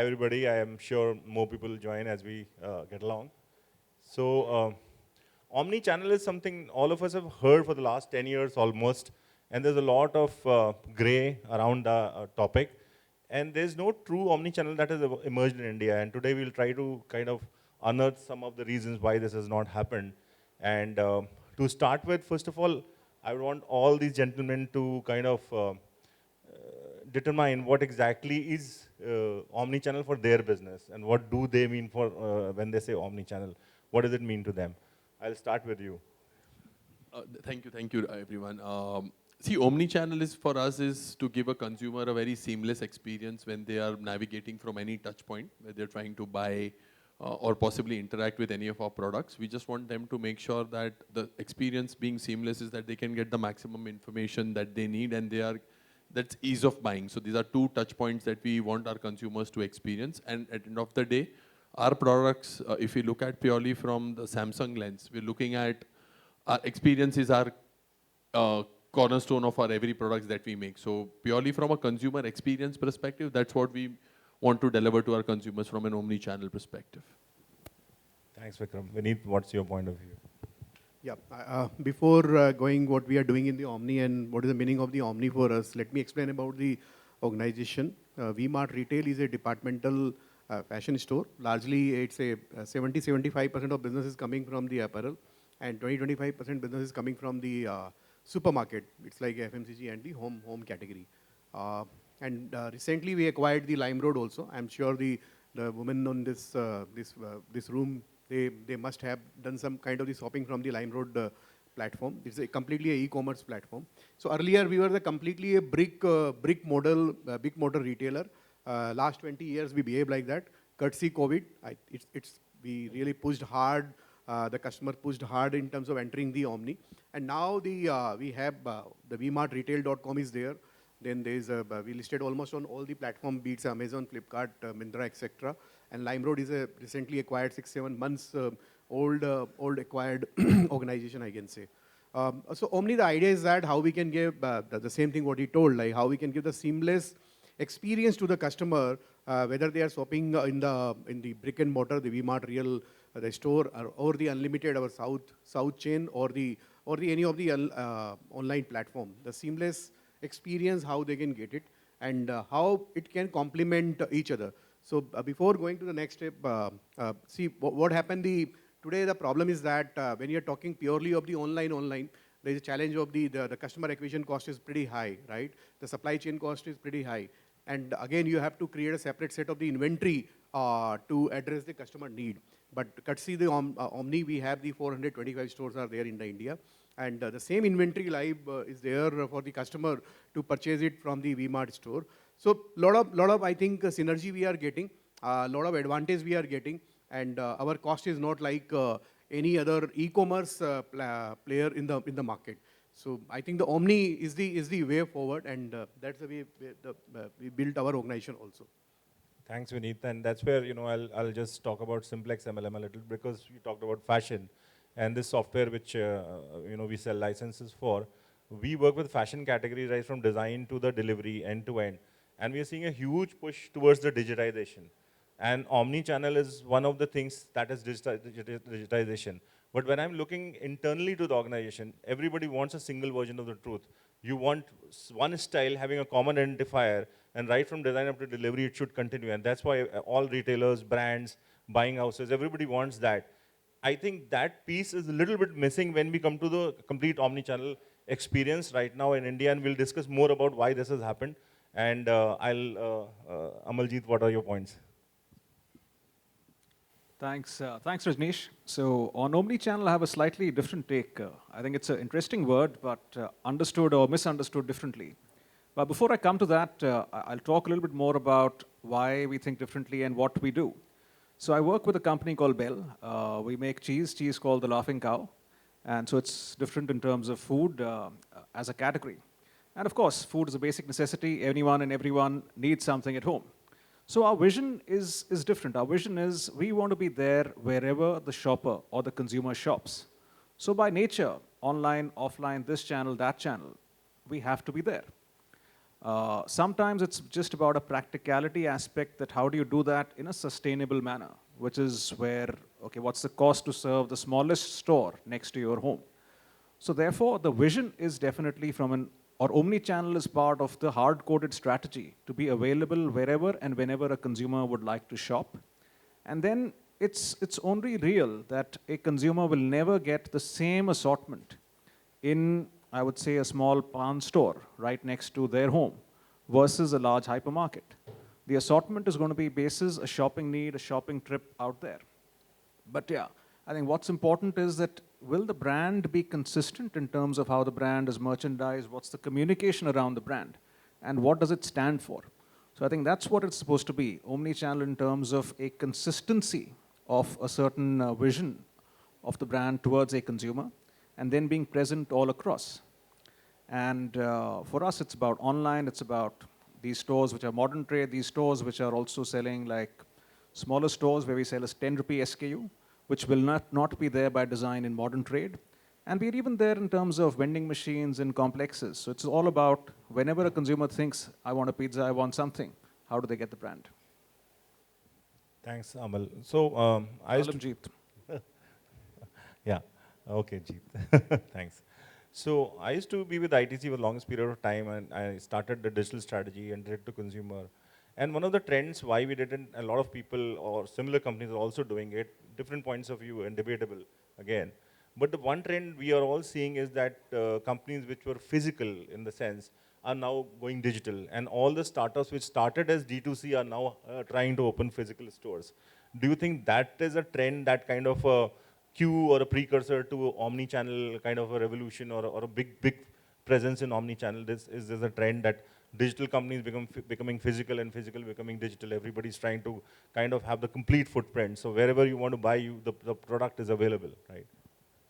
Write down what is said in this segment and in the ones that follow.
everybody. I am sure more people will join as we get along. So, omni-channel is something all of us have heard for the last 10 years almost, and there's a lot of gray around the topic. And there's no true omni-channel that has emerged in India. And today we'll try to kind of unearth some of the reasons why this has not happened. And to start with, first of all, I would want all these gentlemen to kind of determine what exactly is omni-channel for their business and what do they mean for when they say omni-channel. What does it mean to them? I'll start with you. Thank you, everyone. See, omni-channel is for us is to give a consumer a very seamless experience when they are navigating from any touch point, where they're trying to buy or possibly interact with any of our products. We just want them to make sure that the experience being seamless is that they can get the maximum information that they need and that's ease of buying. So these are two touch points that we want our consumers to experience. And at the end of the day, our products, if we look at purely from the Samsung lens, we're looking at our experience is our cornerstone of our every products that we make. So purely from a consumer experience perspective, that's what we want to deliver to our consumers from an omni-channel perspective. Thanks, Vikram. Vineet, what's your point of view? Yeah, before going what we are doing in the Omni and what is the meaning of the Omni for us, let me explain about the organization. V-Mart Retail is a departmental fashion store. Largely, it's a 70-75% of business is coming from the apparel and 20-25% business is coming from the supermarket. It's like FMCG and the home category. And recently we acquired the LimeRoad also. I'm sure the women on this room, they must have done some kind of the shopping from the LimeRoad platform. It's a completely a e-commerce platform. So earlier we were the completely a brick model retailer. Last 20 years we behaved like that. Courtesy COVID, we really pushed hard. The customer pushed hard in terms of entering the Omni. And now we have the vmartretail.com is there. Then there's we listed almost on all the platform beats Amazon, Flipkart, Myntra, etc. And LimeRoad is a recently acquired 6-7 months old acquired organization, I can say. So Omni, the idea is that how we can give the same thing what he told, like how we can give the seamless experience to the customer, whether they are shopping in the brick and mortar, the V-Mart Real, the store, or the Unlimited, our South chain, or any of the online platform. The seamless experience, how they can get it, and how it can complement each other. So before going to the next step, see what happened. Today the problem is that when you're talking purely of the online, there is a challenge of the customer acquisition cost is pretty high, right? The supply chain cost is pretty high. And again, you have to create a separate set of the inventory to address the customer need. But courtesy the Omni, we have the 425 stores are there in India. And the same inventory live is there for the customer to purchase it from the V-Mart store. So lot of I think synergy we are getting, lot of advantage we are getting, and our cost is not like any other e-commerce player in the market. So I think the Omni is the way forward, and that's the way we built our organization also. Thanks, Vineet. And that's where I'll just talk about Simplex MLM a little, because you talked about fashion and this software which we sell licenses for. We work with fashion categories right from design to the delivery end to end, and we are seeing a huge push towards the digitization. And omni-channel is one of the things that is digitization. But when I'm looking internally to the organization, everybody wants a single version of the truth. You want one style having a common identifier, and right from design up to delivery, it should continue. And that's why all retailers, brands, buying houses, everybody wants that. I think that piece is a little bit missing when we come to the complete omni-channel experience right now in India, and we'll discuss more about why this has happened. And Amaljeet, what are your points? Thanks, Rajneesh. So on omni-channel, I have a slightly different take. I think it's an interesting word, but understood or misunderstood differently. But before I come to that, I'll talk a little bit more about why we think differently and what we do. So I work with a company called Bell. We make cheese called the Laughing Cow. And so it's different in terms of food as a category. And of course, food is a basic necessity. Anyone and everyone needs something at home. So our vision is different. Our vision is we want to be there wherever the shopper or the consumer shops. So by nature, online, offline, this channel, that channel, we have to be there. Sometimes it's just about a practicality aspect, that how do you do that in a sustainable manner, which is where, okay, what's the cost to serve the smallest store next to your home? So therefore, the vision is definitely or omni-channel is part of the hard-coded strategy to be available wherever and whenever a consumer would like to shop. And then it's only real that a consumer will never get the same assortment in, I would say, a small pawn store right next to their home versus a large hypermarket. The assortment is going to be basis a shopping need, a shopping trip out there. But yeah, I think what's important is that will the brand be consistent in terms of how the brand is merchandised, what's the communication around the brand, and what does it stand for? So I think that's what it's supposed to be, omni-channel in terms of a consistency of a certain vision of the brand towards a consumer, and then being present all across. And for us, it's about online, it's about these stores which are modern trade, these stores which are also selling like smaller stores where we sell a 10 rupee SKU, which will not be there by design in modern trade. And we're even there in terms of vending machines and complexes. So it's all about whenever a consumer thinks, I want a pizza, I want something, how do they get the brand? Thanks, Amal. So I used to Alamjeet. Yeah. Okay, Jeet. Thanks. So I used to be with ITC for the longest period of time, and I started the digital strategy and direct to consumer. And one of the trends why we didn't, a lot of people or similar companies are also doing it, different points of view and debatable again. But the one trend we are all seeing is that companies which were physical in the sense are now going digital. And all the startups which started as D2C are now trying to open physical stores. Do you think that is a trend, that kind of a cue or a precursor to omni-channel kind of a revolution, or a big presence in omni-channel? Is this a trend that digital companies becoming physical and physical becoming digital? Everybody's trying to kind of have the complete footprint. So wherever you want to buy, the product is available, right?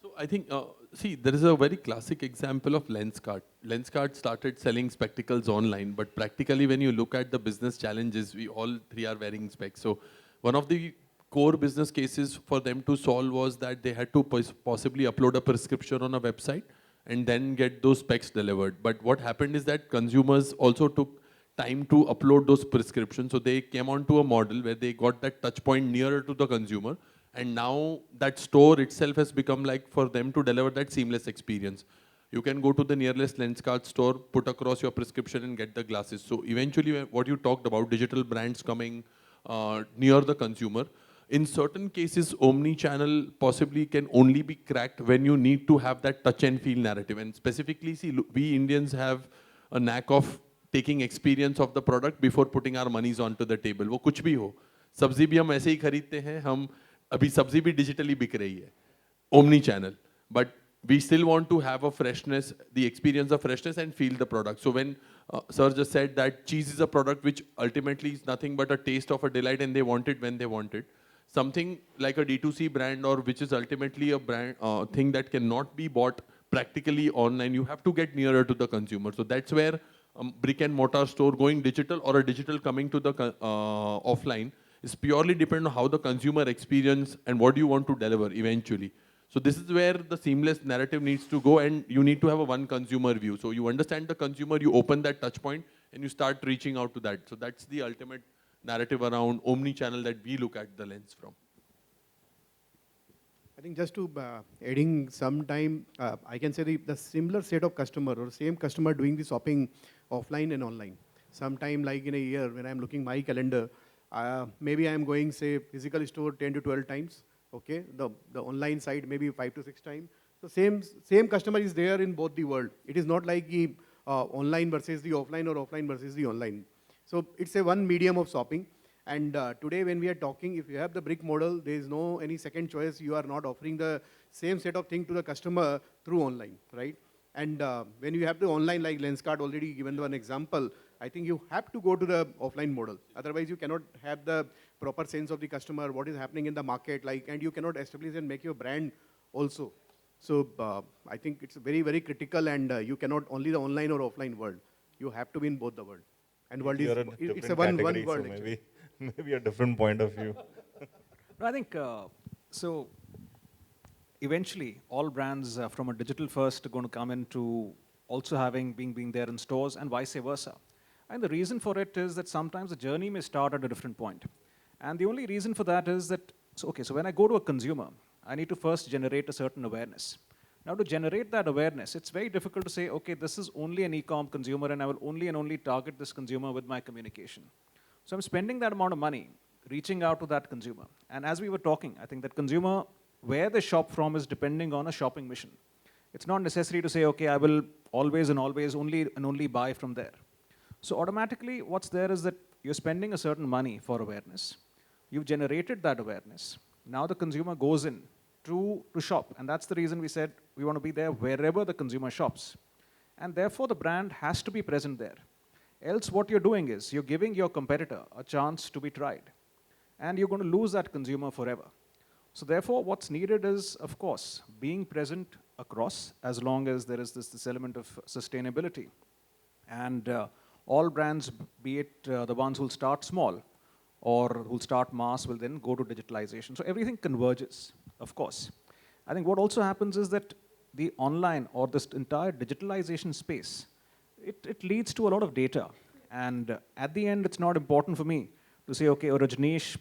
So I think, see, there is a very classic example of Lenskart. Lenskart started selling spectacles online, but practically when you look at the business challenges, we all three are wearing specs. So one of the core business cases for them to solve was that they had to possibly upload a prescription on a website and then get those specs delivered. But what happened is that consumers also took time to upload those prescriptions. So they came onto a model where they got that touch point nearer to the consumer. And now that store itself has become like for them to deliver that seamless experience. You can go to the nearest Lenskart store, put across your prescription and get the glasses. So eventually what you talked about, digital brands coming near the consumer, in certain cases, omni-channel possibly can only be cracked when you need to have that touch and feel narrative. And specifically, see, we Indians have a knack of taking experience of the product before putting our monies onto the table. वो कुछ भी हो, सब्जी भी हम ऐसे ही खरीदते हैं, हम अभी सब्जी भी digitally बिक रही है, omni-channel. But we still want to have a freshness, the experience of freshness and feel the product. So when Sir just said that cheese is a product which ultimately is nothing but a taste of a delight and they want it when they want it. Something like a D2C brand, or which is ultimately a brand thing that cannot be bought practically online, you have to get nearer to the consumer. So that's where brick and mortar store going digital or a digital coming to the offline is purely dependent on how the consumer experience and what do you want to deliver eventually. So this is where the seamless narrative needs to go, and you need to have a one consumer view. So you understand the consumer, you open that touch point and you start reaching out to that. So that's the ultimate narrative around omni-channel that we look at the lens from. I think just to adding some time, I can say the similar set of customer or same customer doing the shopping offline and online. Sometime like in a year when I'm looking my calendar, maybe I'm going say physical store 10 to 12 times. Okay, the online side maybe 5 to 6 times. So same customer is there in both the world. It is not like the online versus the offline or offline versus the online. So it's a one medium of shopping. And today when we are talking, if you have the brick model, there is no any second choice. You are not offering the same set of thing to the customer through online, right? And when you have the online, like Lenskart already given one example, I think you have to go to the offline model. Otherwise, you cannot have the proper sense of the customer, what is happening in the market, like, and you cannot establish and make your brand also. So I think it's very, very critical, and you cannot only the online or offline world. You have to be in both the world. And world is, You're in a it's a different one category, world. so Actually. maybe a different point of view. No, I think, so eventually all brands from a digital first are going to come into also having being there in stores and vice versa. And the reason for it is that sometimes the journey may start at a different point. And the only reason for that is that, so when I go to a consumer, I need to first generate a certain awareness. Now, to generate that awareness, it's very difficult to say, okay, this is only an e-com consumer and I will only and only target this consumer with my communication. So I'm spending that amount of money reaching out to that consumer. And as we were talking, I think that consumer, where they shop from is depending on a shopping mission. It's not necessary to say, okay, I will always and always only buy from there. So automatically, what's there is that you're spending a certain money for awareness. You've generated that awareness. Now the consumer goes in to shop. And that's the reason we said we want to be there wherever the consumer shops. And therefore, the brand has to be present there. Else, what you're doing is you're giving your competitor a chance to be tried. And you're going to lose that consumer forever. So therefore, what's needed is, of course, being present across, as long as there is this element of sustainability. And all brands, be it the ones who'll start small or who'll start mass, will then go to digitalization. So everything converges, of course. I think what also happens is that the online or this entire digitalization space, it leads to a lot of data. And at the end, it's not important for me to say, okay, Rajneesh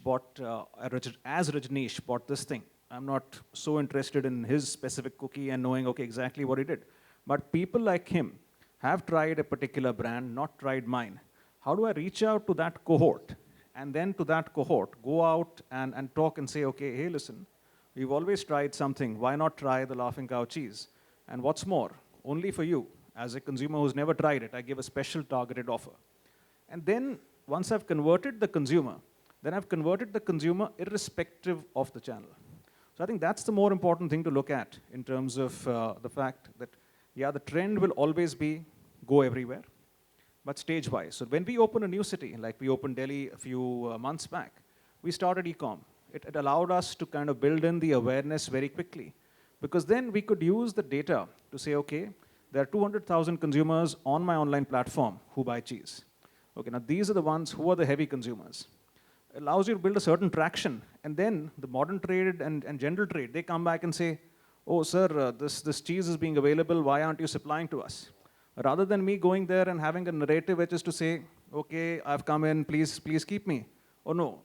bought this thing. I'm not so interested in his specific cookie and knowing, okay, exactly what he did. But people like him have tried a particular brand, not tried mine. How do I reach out to that cohort? And then to that cohort, go out and talk and say, okay, hey, listen, we've always tried something. Why not try the Laughing Cow cheese? And what's more, only for you, as a consumer who's never tried it, I give a special targeted offer. And then once I've converted the consumer, then I've converted the consumer irrespective of the channel. So I think that's the more important thing to look at in terms of the fact that, yeah, the trend will always be go everywhere, but stage-wise. So when we open a new city, like we opened Delhi a few months back, we started e-com. It allowed us to kind of build in the awareness very quickly, because then we could use the data to say, okay, there are 200,000 consumers on my online platform who buy cheese. Okay, now these are the ones who are the heavy consumers. It allows you to build a certain traction, and then the modern trade and general trade, they come back and say, oh, sir, this cheese is being available, why aren't you supplying to us? Rather than me going there and having a narrative which is to say, okay, I've come in, please keep me. Oh no,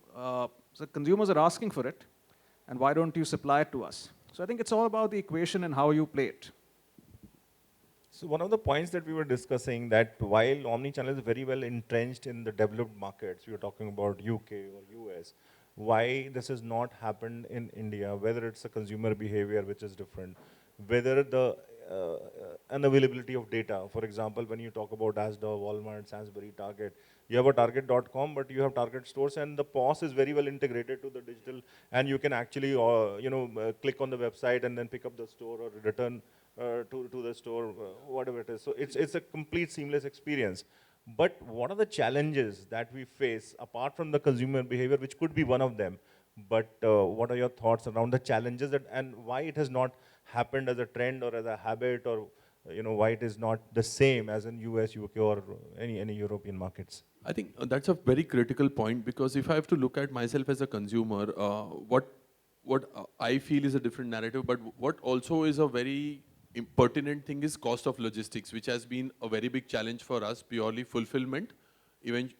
so consumers are asking for it, and why don't you supply it to us? So I think it's all about the equation and how you play it. So one of the points that we were discussing, that while omnichannel is very well entrenched in the developed markets, we were talking about UK or US, why this has not happened in India, whether it's a consumer behavior which is different, whether the unavailability of data. For example, when you talk about Asda, Walmart, Sainsbury, Target, you have a Target.com, but you have Target stores, and the POS is very well integrated to the digital, and you can actually, click on the website and then pick up the store or return to the store, whatever it is. So it's a complete seamless experience. But what are the challenges that we face apart from the consumer behavior, which could be one of them? But what are your thoughts around the challenges and why it has not happened as a trend or as a habit, or why it is not the same as in US, UK, or any European markets? I think that's a very critical point, because if I have to look at myself as a consumer, what I feel is a different narrative, but what also is a very pertinent thing is cost of logistics, which has been a very big challenge for us, purely fulfillment, even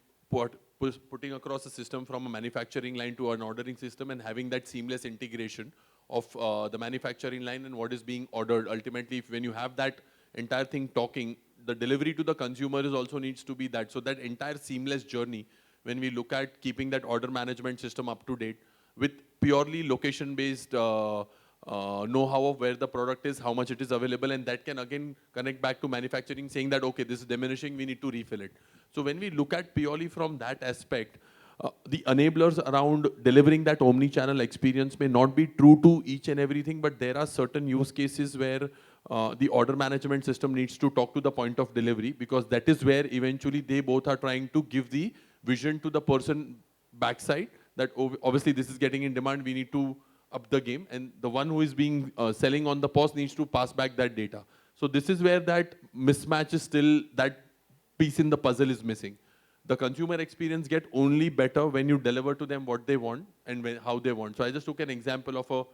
putting across a system from a manufacturing line to an ordering system and having that seamless integration of the manufacturing line and what is being ordered. Ultimately, when you have that entire thing talking, the delivery to the consumer is also needs to be that. So that entire seamless journey, when we look at keeping that order management system up to date with purely location-based know-how of where the product is, how much it is available, and that can again connect back to manufacturing, saying that, okay, this is diminishing, we need to refill it. So when we look at purely from that aspect, the enablers around delivering that omni-channel experience may not be true to each and everything, but there are certain use cases where the order management system needs to talk to the point of delivery, because that is where eventually they both are trying to give the vision to the person backside that obviously this is getting in demand, we need to up the game, and the one who is being selling on the POS needs to pass back that data. So this is where that mismatch is still, that piece in the puzzle is missing. The consumer experience get only better when you deliver to them what they want and how they want. So I just took an example of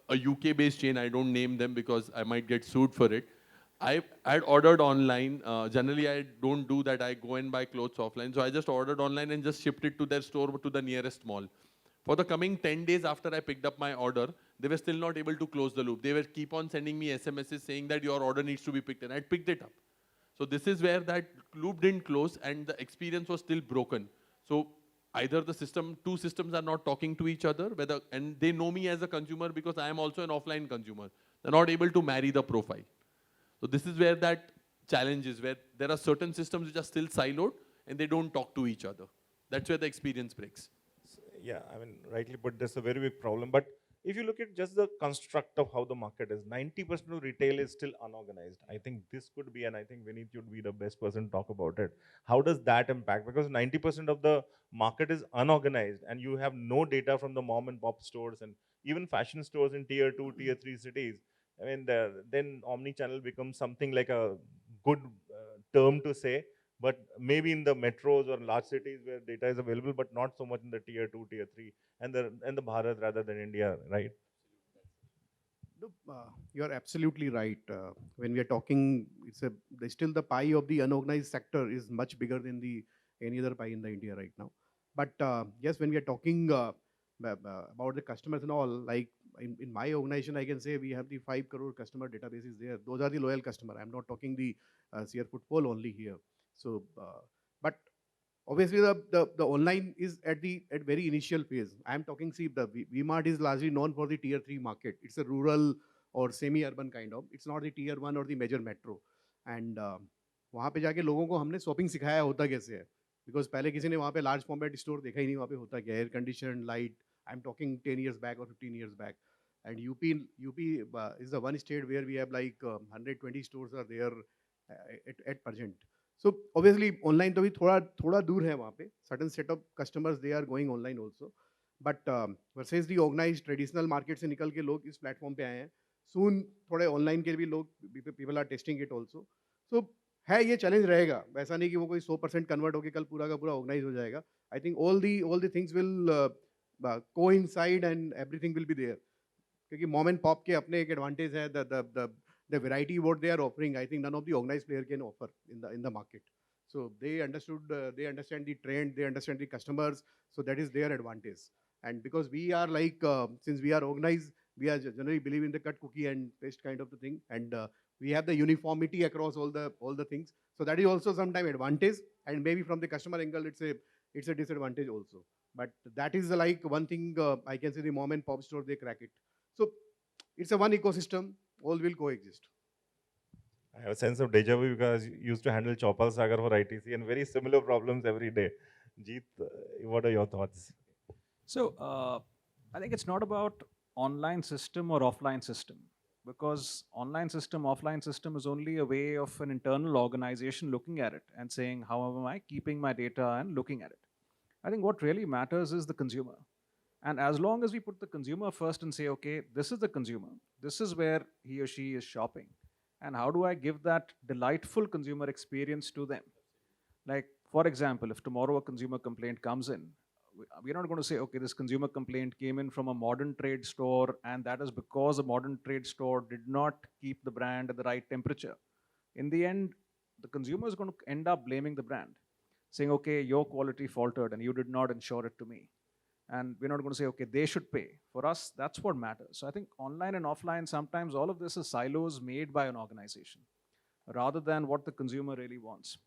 a UK-based chain. I don't name them because I might get sued for it. I had ordered online. Generally, I don't do that. I go and buy clothes offline. So I just ordered online and just shipped it to their store to the nearest mall. For the coming 10 days after I picked up my order, they were still not able to close the loop. They were keep on sending me SMSs saying that your order needs to be picked, and I picked it up. So this is where that loop didn't close and the experience was still broken. So either the system, two systems are not talking to each other, and they know me as a consumer because I am also an offline consumer. They're not able to marry the profile. So this is where that challenge is, where there are certain systems which are still siloed and they don't talk to each other. That's where the experience breaks. Yeah, I mean, rightly put, that's a very big problem. But if you look at just the construct of how the market is, 90% of retail is still unorganized. I think this could be, and I think Vineet would be the best person to talk about it. How does that impact? Because 90% of the market is unorganized, and you have no data from the mom and pop stores and even fashion stores in tier 2, tier 3 cities. I mean, then omni-channel becomes something like a good term to say, but maybe in the metros or large cities where data is available, but not so much in the tier 2, tier 3, and the Bharat rather than India, right? No, you're absolutely right. When we are talking, still the pie of the unorganized sector is much bigger than the any other pie in the India right now. But yes, when we are talking about the customers and all, like in my organization, I can say we have the 5 crore customer databases there. Those are the loyal customer. I'm not talking the sheer footfall only here. So, but obviously the online is at very initial phase. I'm talking, see, the VMart is largely known for the tier 3 market. It's a rural or semi-urban kind of. It's not the tier 1 or the major metro. And वहाँ पे जाके लोगों को हमने shopping सिखाया होता कैसे है, बिकॉज पहले किसी ने वहाँ पे लार्ज फॉर्मेट स्टोर देखा ही नहीं, वहाँ पे होता क्या, air condition, light. I am talking 10 years back or 15 years back. And UP is the one state where we have like 120 stores are there at present. So obviously online तो भी थोड़ा दूर है वहाँ पे. Certain set of customers they are going online also. But versus the organized traditional market से निकल के लोग इस platform पे आए हैं. Soon थोड़े online के भी लोग people are testing it also. So है ये challenge रहेगा. वैसा नहीं कि वो कोई 100% convert होके कल पूरा का पूरा organize हो जाएगा. I think all the things will coincide and everything will be there. क्योंकि mom and pop के अपने एक advantage है, the variety what they are offering, I think none of the organized player can offer in the market. So they understand the trend, they understand the customers, so that is their advantage. And because we are like, since we are organized, we are generally believe in the cut cookie and paste kind of the thing, and we have the uniformity across all the things. So that is also sometimes advantage, and maybe from the customer angle, it's a disadvantage also. But that is like one thing I can say the mom and pop store they crack it. So it's a one ecosystem, all will coexist. I have a sense of deja vu because I used to handle Chopal Sagar for ITC and very similar problems every day. Jeet, what are your thoughts? So I think it's not about online system or offline system, because online system, offline system is only a way of an internal organization looking at it and saying, how am I keeping my data and looking at it? I think what really matters is the consumer. And as long as we put the consumer first and say, okay, this is the consumer, this is where he or she is shopping, and how do I give that delightful consumer experience to them? Like, for example, if tomorrow a consumer complaint comes in, we're not going to say, okay, this consumer complaint came in from a modern trade store, and that is because a modern trade store did not keep the brand at the right temperature. In the end, the consumer is going to end up blaming the brand, saying, okay, your quality faltered and you did not ensure it to me. And we're not going to say, okay, they should pay. For us, that's what matters. So I think online and offline, sometimes all of this is silos made by an organization rather than what the consumer really wants.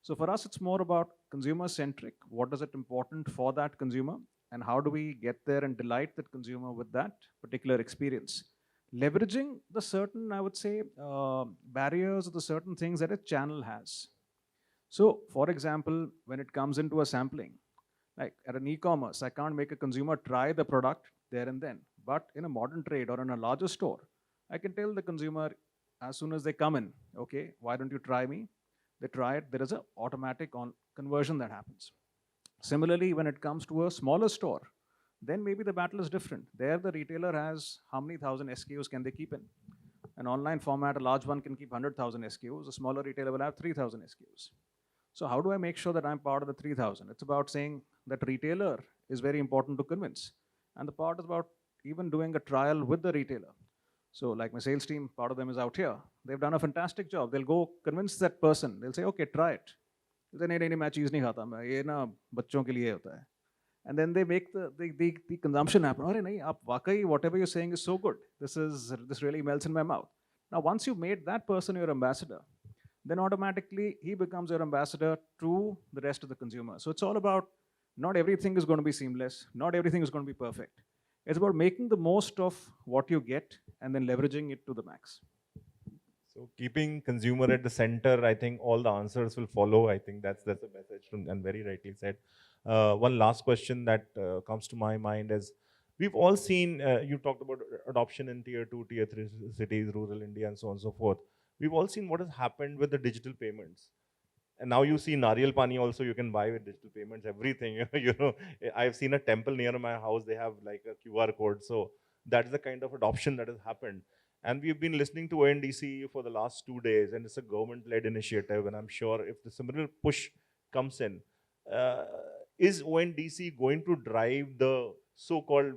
So for us, it's more about consumer-centric. What is it important for that consumer? And how do we get there and delight that consumer with that particular experience? Leveraging the certain, I would say, barriers or the certain things that a channel has. So for example, when it comes into a sampling, like at an e-commerce, I can't make a consumer try the product there and then. But in a modern trade or in a larger store, I can tell the consumer as soon as they come in, okay, why don't you try me? They try it, there is an automatic conversion that happens. Similarly, when it comes to a smaller store, then maybe the battle is different. There the retailer has how many thousand SKUs can they keep in? An online format, a large one can keep 100,000 SKUs, a smaller retailer will have 3,000 SKUs. So how do I make sure that I'm part of the 3,000? It's about saying that retailer is very important to convince. And the part is about even doing a trial with the retailer. So, like my sales team, part of them is out here. They've done a fantastic job. They'll go convince that person. They'll say, okay, try it. They'll say, नहीं नहीं नहीं, मैं चीज़ नहीं खाता, मैं ये ना बच्चों के लिए होता है. And then they make the consumption happen. अरे नहीं, आप वाकई whatever you're saying is so good. This really melts in my mouth. Now, once you made that person your ambassador, then automatically he becomes your ambassador to the rest of the consumer. So it's all about not everything is going to be seamless, not everything is going to be perfect. It's about making the most of what you get and then leveraging it to the max. So keeping consumer at the center, I think all the answers will follow. I think that's a message and very rightly said. One last question that comes to my mind is, we've all seen, you talked about adoption in tier 2, tier 3 cities, rural India and so on and so forth. We've all seen what has happened with the digital payments. And now you see Nariyal Pani also you can buy with digital payments, everything. You know, I've seen a temple near my house, they have like a QR code. So that's the kind of adoption that has happened. And we've been listening to ONDC for the last 2 days, and it's a government-led initiative. And I'm sure if the similar push comes in, is ONDC going to drive the so-called,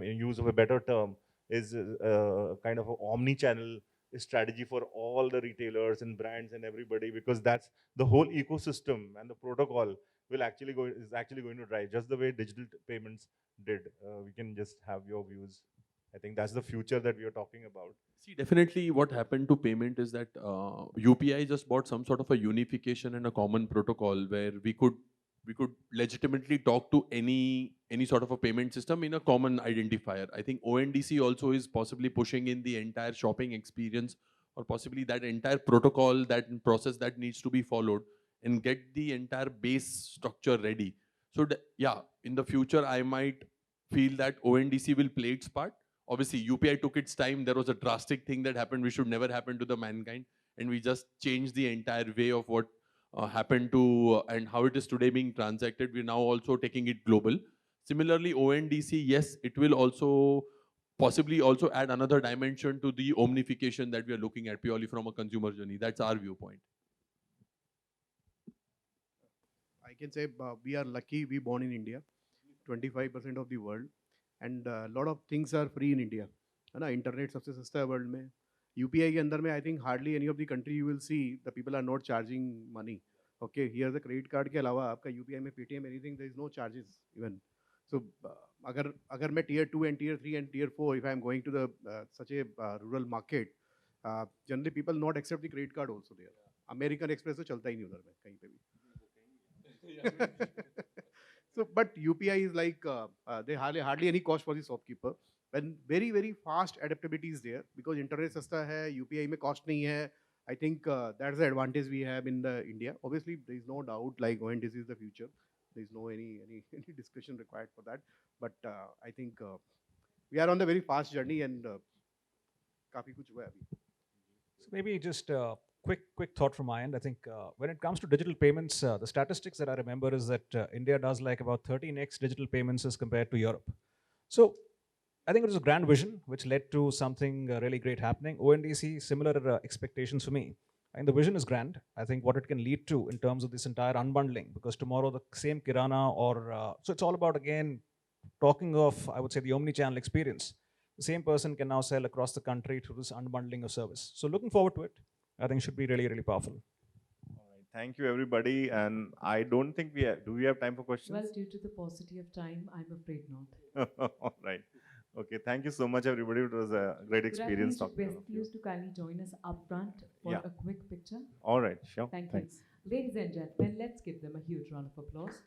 use of a better term, is kind of an omni-channel strategy for all the retailers and brands and everybody, because that's the whole ecosystem and the protocol is actually going to drive, just the way digital payments did. We can just have your views. I think that's the future that we are talking about. See, definitely what happened to payment is that UPI just bought some sort of a unification and a common protocol where we could legitimately talk to any sort of a payment system in a common identifier. I think ONDC also is possibly pushing in the entire shopping experience, or possibly that entire protocol, that process that needs to be followed, and get the entire base structure ready. So yeah, in the future, I might feel that ONDC will play its part. Obviously, UPI took its time. There was a drastic thing that happened which should never happen to the mankind. And we just changed the entire way of what happened to and how it is today being transacted. We're now also taking it global. Similarly, ONDC, yes, it will also possibly also add another dimension to the omnification that we are looking at purely from a consumer journey. That's our viewpoint. I can say we are lucky we born in India, 25% of the world, and a lot of things are free in India. है ना, internet सबसे सस्ता है world में. UPI के अंदर में I think hardly any of the country you will see the people are not charging money. Okay, here the credit card के अलावा आपका यूपीआई में Paytm anything there is no charges even. So अगर मैं tier 2 and tier 3 and tier 4 if I am going to the such a rural market, generally people not accept the credit card also there. American Express तो चलता ही नहीं उधर में कहीं पे भी. So, but UPI is like they hardly any cost for the shopkeeper. When very fast adaptability is there because internet सस्ता है, UPI में cost नहीं है. I think that's the advantage we have in the India. Obviously, there is no doubt like ONDC is the future. There is no any discussion required for that. But I think we are on the very fast journey and काफी कुछ हुआ है अभी. So maybe just quick thought from my end. I think when it comes to digital payments, the statistics that I remember is that India does like about 13x digital payments as compared to Europe. So I think it was a grand vision which led to something really great happening. ONDC, similar expectations for me. And the vision is grand. I think what it can lead to in terms of this entire unbundling, because tomorrow the same Kirana or, so it's all about, again, talking of, I would say, the omni-channel experience. The same person can now sell across the country through this unbundling of service. So looking forward to it. I think it should be really powerful. All right. Thank you, everybody. And I don't think do we have time for questions? Well, due to the paucity of time, I'm afraid not. All right. Okay. Thank you so much, everybody. It was a great experience Could I talking to request you. you to kindly join us up front for Yeah. a quick picture? All right. Sure. Thank Thanks. you. Ladies and gentlemen, let's give them a huge round of applause.